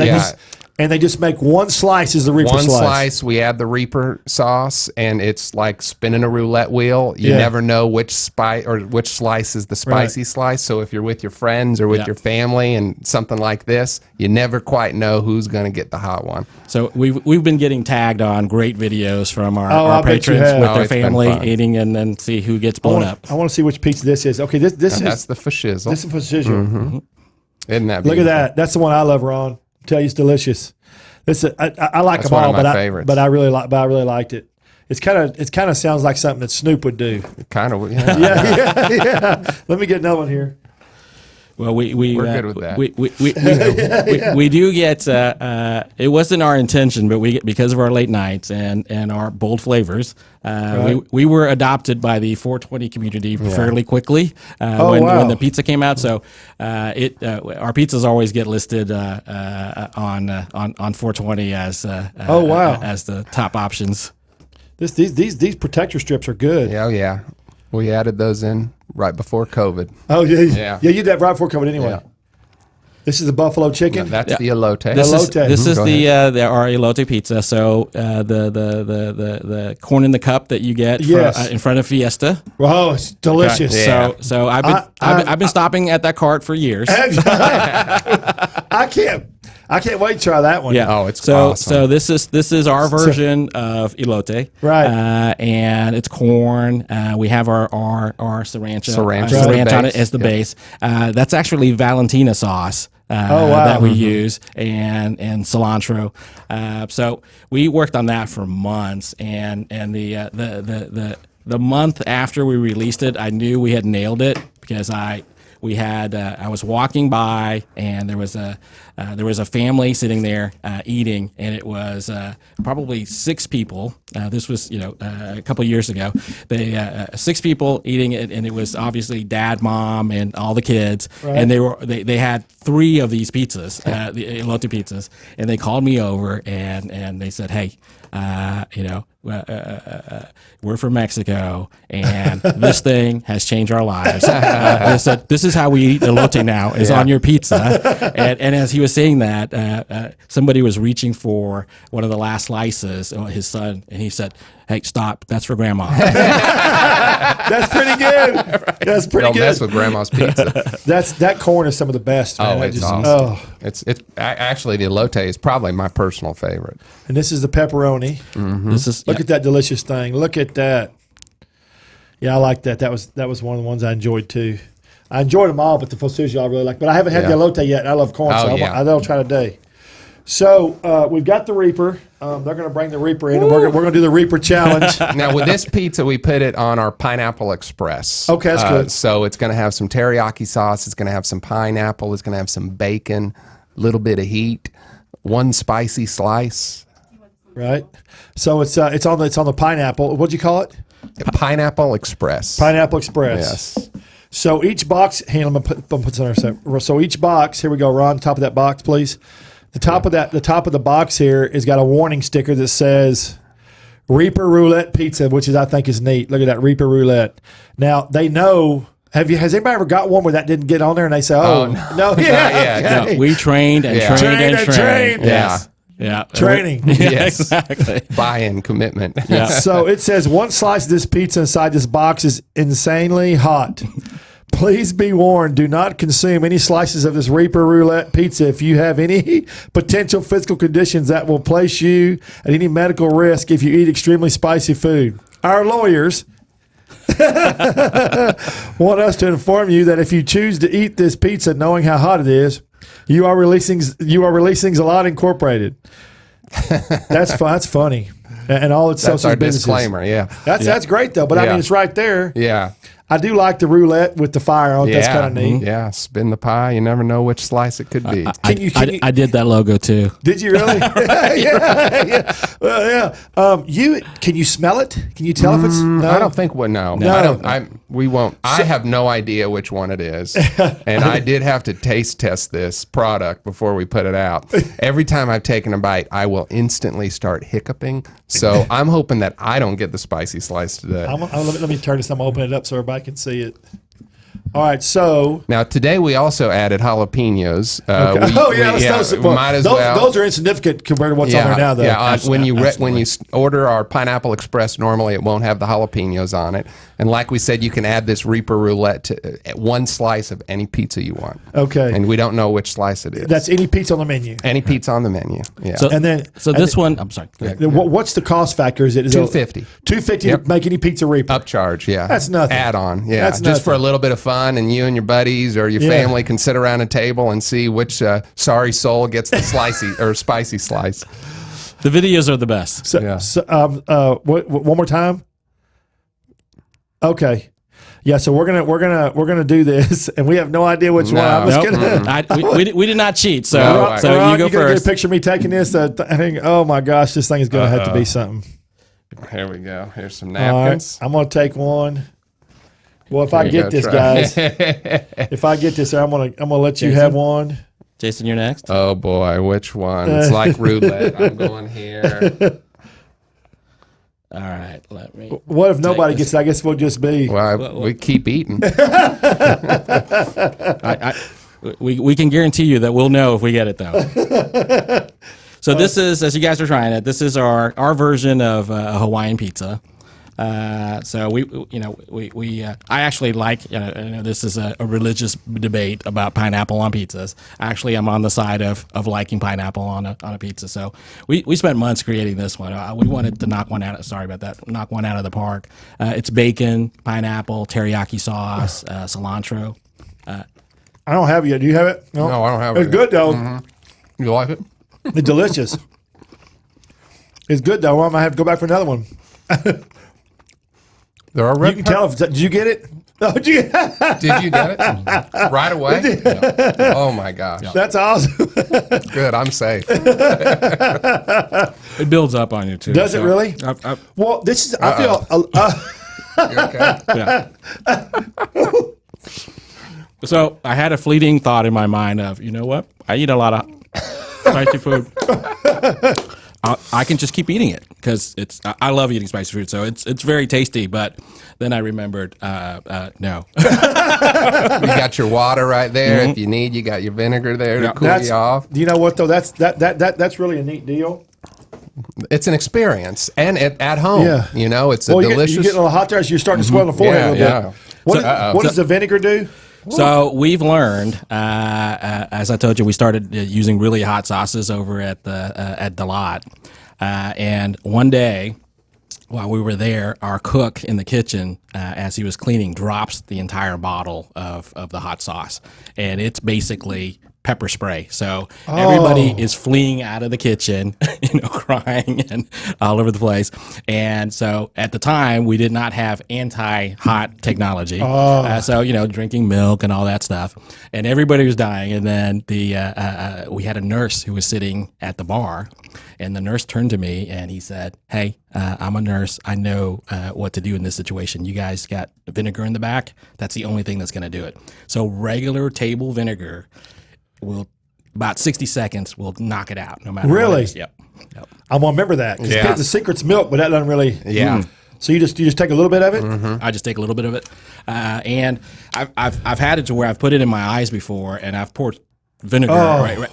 And they just make one slice is the Reaper slice. One slice, we add the Reaper sauce, and it's like spinning a roulette wheel. You never know which slice is the spicy slice. So if you're with your friends or with your family and something like this, you never quite know who's going to get the hot one. So we've been getting tagged on great videos from our patrons with their family eating and then see who gets blown up. I want to see which pizza this is. Okay, that's the fashizzle. This is fashizzle. Mm-hmm. Isn't that beautiful? Look at that. That's the one I love, Ron. Tell you it's delicious. I like them all, but I really liked it. It kind of sounds like something that Snoop would do. Kind of, yeah. Let me get another one here. Well, we're good with that. We do get. It wasn't our intention, but we get, because of our late nights and our bold flavors. We were adopted by the 420 community fairly quickly when the pizza came out. So our pizzas always get listed on 420 as as the top options. These protector strips are good. Yeah. We added those in right before COVID. Oh, yeah. You did that right before COVID anyway. Yeah. This is the buffalo chicken? No, that's the elote. This is our elote pizza. So the corn in the cup that you get in front of Fiesta. Oh, it's delicious. Okay. Yeah. So I've been stopping at that cart for years. I can't wait to try that one. Yeah. Oh, it's awesome. So this is our version of elote. Right. And it's corn. We have our sriracha on it as the base. That's actually Valentina sauce. That we use and cilantro. So we worked on that for months, and the month after we released it, I knew we had nailed it because I was walking by and there was a family sitting there eating, and it was probably 6 people. This was a couple of years ago. They 6 people eating it, and it was obviously dad, mom, and all the kids. Right. And they had 3 of these pizzas, the elote pizzas, and they called me over and they said, hey, we're from Mexico, and this thing has changed our lives. They said, this is how we eat elote now, is on your pizza. And as he was saying that, somebody was reaching for one of the last slices, his son, and he said, hey, stop, that's for grandma. That's pretty good. That's pretty Don't good. mess with grandma's pizza. That corn is some of the best. Man. Oh, it's awesome. It's actually, the elote is probably my personal favorite. And this is the pepperoni. Mm-hmm. Look at that delicious thing. Look at that. Yeah, I like that. That was one of the ones I enjoyed too. I enjoyed them all, but the focaccia I really like. But I haven't had the elote yet. I love corn, I'll try today. So we've got the Reaper. They're going to bring the Reaper in, and we're going to do the Reaper challenge. Now, with this pizza, we put it on our Pineapple Express. Okay, that's good. So it's going to have some teriyaki sauce. It's going to have some pineapple. It's going to have some bacon, a little bit of heat, 1 spicy slice. Right. So it's on the pineapple. What'd you call it? Pineapple Express. Pineapple Express. Yes. So each box. Hang on, I'm gonna put some there. So each box. Here we go, Ron. Top of that box, please. The top of the box here has got a warning sticker that says Reaper Roulette Pizza, which I think is neat. Look at that, Reaper Roulette. Now they know. Has anybody ever got one where that didn't get on there and they say, no. No, we trained and trained. Yes. Yeah. Training. Yes. Exactly. Buy-in commitment. Yeah. So it says 1 slice of this pizza inside this box is insanely hot. Please be warned, do not consume any slices of this Reaper Roulette pizza if you have any potential physical conditions that will place you at any medical risk if you eat extremely spicy food. Our lawyers want us to inform you that if you choose to eat this pizza knowing how hot it is, you are releasing Zalat Incorporated. That's fun. That's funny. And all its That's social our businesses. disclaimer, That's great though. But I mean, it's right there. Yeah. I do like the roulette with the fire on it. That's kind of neat. Yeah, spin the pie. You never know which slice it could be. I did that logo too. Did you really? yeah. Well, yeah. Can you smell it? Can you tell if it's? No? I don't think. No. I don't. We won't. I have no idea which one it is, and I did have to taste test this product before we put it out. Every time I've taken a bite, I will instantly start hiccuping. So I'm hoping that I don't get the spicy slice today. Let me turn this. I'm gonna open it up so everybody can see it. All right, so now today we also added jalapenos. Those are insignificant compared to what's on there now, though. Yeah, when you order our Pineapple Express, normally it won't have the jalapenos on it. And like we said, you can add this Reaper Roulette to one slice of any pizza you want. Okay. And we don't know which slice it is. That's any pizza on the menu. Any pizza on the menu. Yeah. So this one, I'm sorry. What's the cost factor? Is it $250? $250 to make any pizza Reaper. Upcharge, yeah. That's nothing. Add on, yeah. That's just for a little bit of fun, and you and your buddies or your family can sit around a table and see which sorry soul gets the slicey or spicy slice. The videos are the best. One more time. Okay. Yeah, so we're gonna do this, and we have no idea which one. I'm just gonna. We did not cheat. So Ron, you go gonna first. get a picture of me taking this. I think, oh my gosh, this thing is gonna have to be something. Here we go. Here's some napkins. All right, I'm gonna take one. Well, if I get this, guys, if I get this, I'm gonna let you have one. Jason, you're next. Oh boy, which one? It's like roulette. I'm going here. All right, let me. What if nobody gets it? I guess we'll just be. Well, we keep eating. We can guarantee you that we'll know if we get it though. So this is, as you guys are trying it, this is our version of a Hawaiian pizza. So I actually like, this is a religious debate about pineapple on pizzas. Actually, I'm on the side of liking pineapple on a pizza. So we spent months creating this one. We wanted to knock one out of the park. It's bacon, pineapple, teriyaki sauce, cilantro. I don't have it yet. Do you have it? No, I don't have it. It's good though. Mm-hmm. You like it? It's delicious. It's good though. I might have to go back for another one. There are you can tell if did you get it? Oh, did you get it right away? Yeah. Oh my gosh, that's awesome. Good, I'm safe. It builds up on you too. Does it really? Well, this is. I feel. You okay? Yeah. So I had a fleeting thought in my mind of, you know what? I eat a lot of spicy food. I can just keep eating it because I love eating spicy food, so it's very tasty. But then I remembered, no. You got your water right there. Mm-hmm. If you need, you got your vinegar there to cool you off. You know what though? That's really a neat deal. It's an experience, and at home. Yeah. It's a delicious. You get a little hot there, so you're starting to swell the forehead a little bit. What does the vinegar do? So we've learned, as I told you, we started using really hot sauces over at Zalat, and one day while we were there, our cook in the kitchen, as he was cleaning, drops the entire bottle of the hot sauce, and it's basically pepper spray. So everybody is fleeing out of the kitchen, crying and all over the place. And so at the time, we did not have anti-hot technology. So, drinking milk and all that stuff. And everybody was dying. And then we had a nurse who was sitting at the bar. And the nurse turned to me and he said, "Hey, I'm a nurse. I know what to do in this situation. You guys got vinegar in the back. That's the only thing that's going to do it." So regular table vinegar will, about 60 seconds, will knock it out no matter what it is. Yep. I'm gonna remember that because the secret's milk, but that doesn't really. Yeah. So you just take a little bit of it. Mm-hmm. I just take a little bit of it, and I've had it to where I've put it in my eyes before, and I've poured vinegar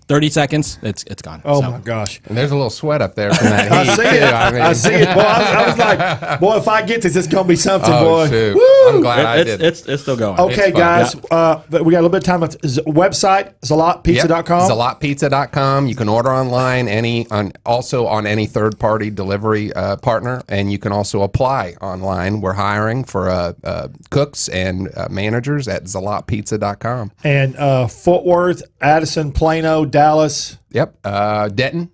30 seconds, it's gone. Oh my gosh! And there's a little sweat up there from that heat. I see it. Boy, I was like, boy, if I get this, it's gonna be something, boy. Shoot. Woo! I'm glad I did. It's still going. Okay, guys, we got a little bit of time. Website zalatpizza.com. Zalatpizza.com. You can order online also on any third-party delivery partner, and you can also apply online. We're hiring for cooks and managers at zalatpizza.com. And Fort Worth, Addison, Plano, Dallas. Yep. Denton.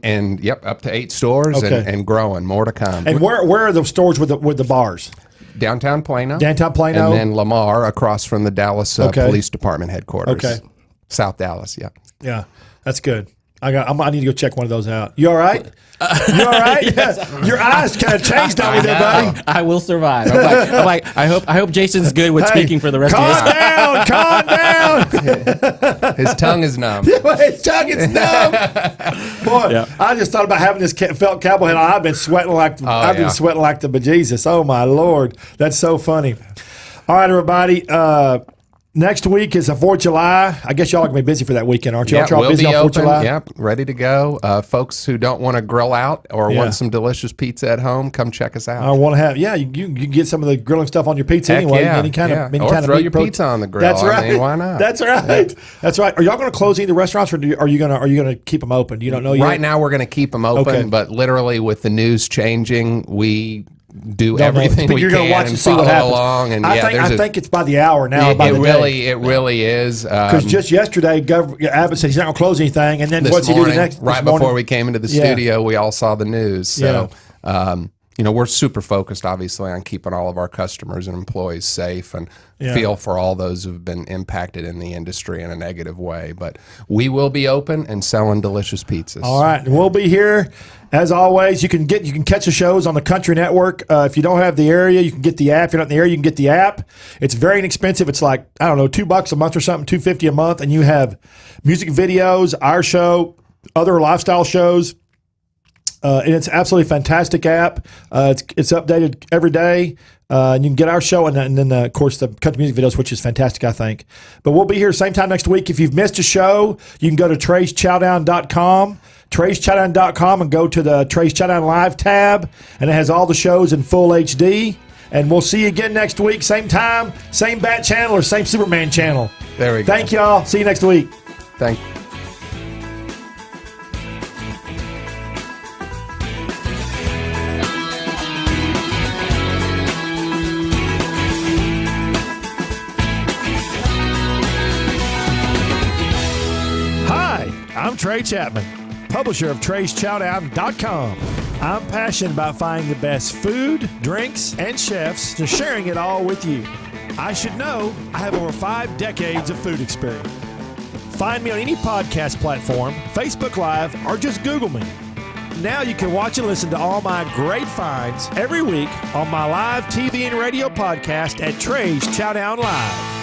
And yep, up to 8 stores and growing. More to come. And where are the stores with the bars? downtown Plano. Downtown Plano. And then Lamar across from the Dallas Police Department headquarters. Okay. South Dallas, yeah. Yeah, that's good. I need to go check one of those out. You all right? You all right? Yes. Your eyes kind of changed on me there, buddy. I will survive. I'm like, I hope Jason's good with speaking for the rest of us. Calm down. His tongue is numb. His tongue is numb. Boy, I just thought about having this felt cowboy hat on. I've been sweating like the bejesus. Oh my Lord, that's so funny. All right, everybody. Next week is the 4th of July. I guess y'all are going to be busy for that weekend, aren't you? Yeah, y'all busy on 4th of July? Yep, ready to go. Folks who don't want to grill out or want some delicious pizza at home, come check us out. I want to have, you get some of the grilling stuff on your pizza anyway. Any kind of throw your pizza on the grill. That's right. I mean, why not? That's right. Yeah. That's right. Are y'all going to close any of the restaurants, or are you going to keep them open? Do you don't know yet? Right now, we're going to keep them open, but literally with the news changing, we do everything we can watch and see what follow along. And I think it's by the hour now. It really is. Because just yesterday, Abbott said he's not going to close anything, and then what's he do the next? Right before we came into the studio, we all saw the news. So, we're super focused, obviously, on keeping all of our customers and employees safe, and feel for all those who've been impacted in the industry in a negative way. But we will be open and selling delicious pizzas. All right, we'll be here. As always, you can catch the shows on the Country Network. If you don't have the area, you can get the app. If you're not in the area, you can get the app. It's very inexpensive. It's like, I don't know, $2 a month or something, $2.50 a month, and you have music videos, our show, other lifestyle shows. And it's absolutely fantastic app. It's updated every day. And you can get our show and then of course, the country music videos, which is fantastic, I think. But we'll be here same time next week. If you've missed a show, you can go to Trey'sChowdown.com. Trey'sChowdown.com and go to the Trey's Chowdown Live tab, and it has all the shows in full HD. And we'll see you again next week, same time, same Bat channel or same Superman channel. There we go. Thank y'all. See you next week. Thank you. I'm Trey Chapman, publisher of Trey'sChowdown.com. I'm passionate about finding the best food, drinks, and chefs, and sharing it all with you. I should know I have over 5 decades of food experience. Find me on any podcast platform, Facebook Live, or just Google me. Now you can watch and listen to all my great finds every week on my live TV and radio podcast at Trey's Chowdown Live.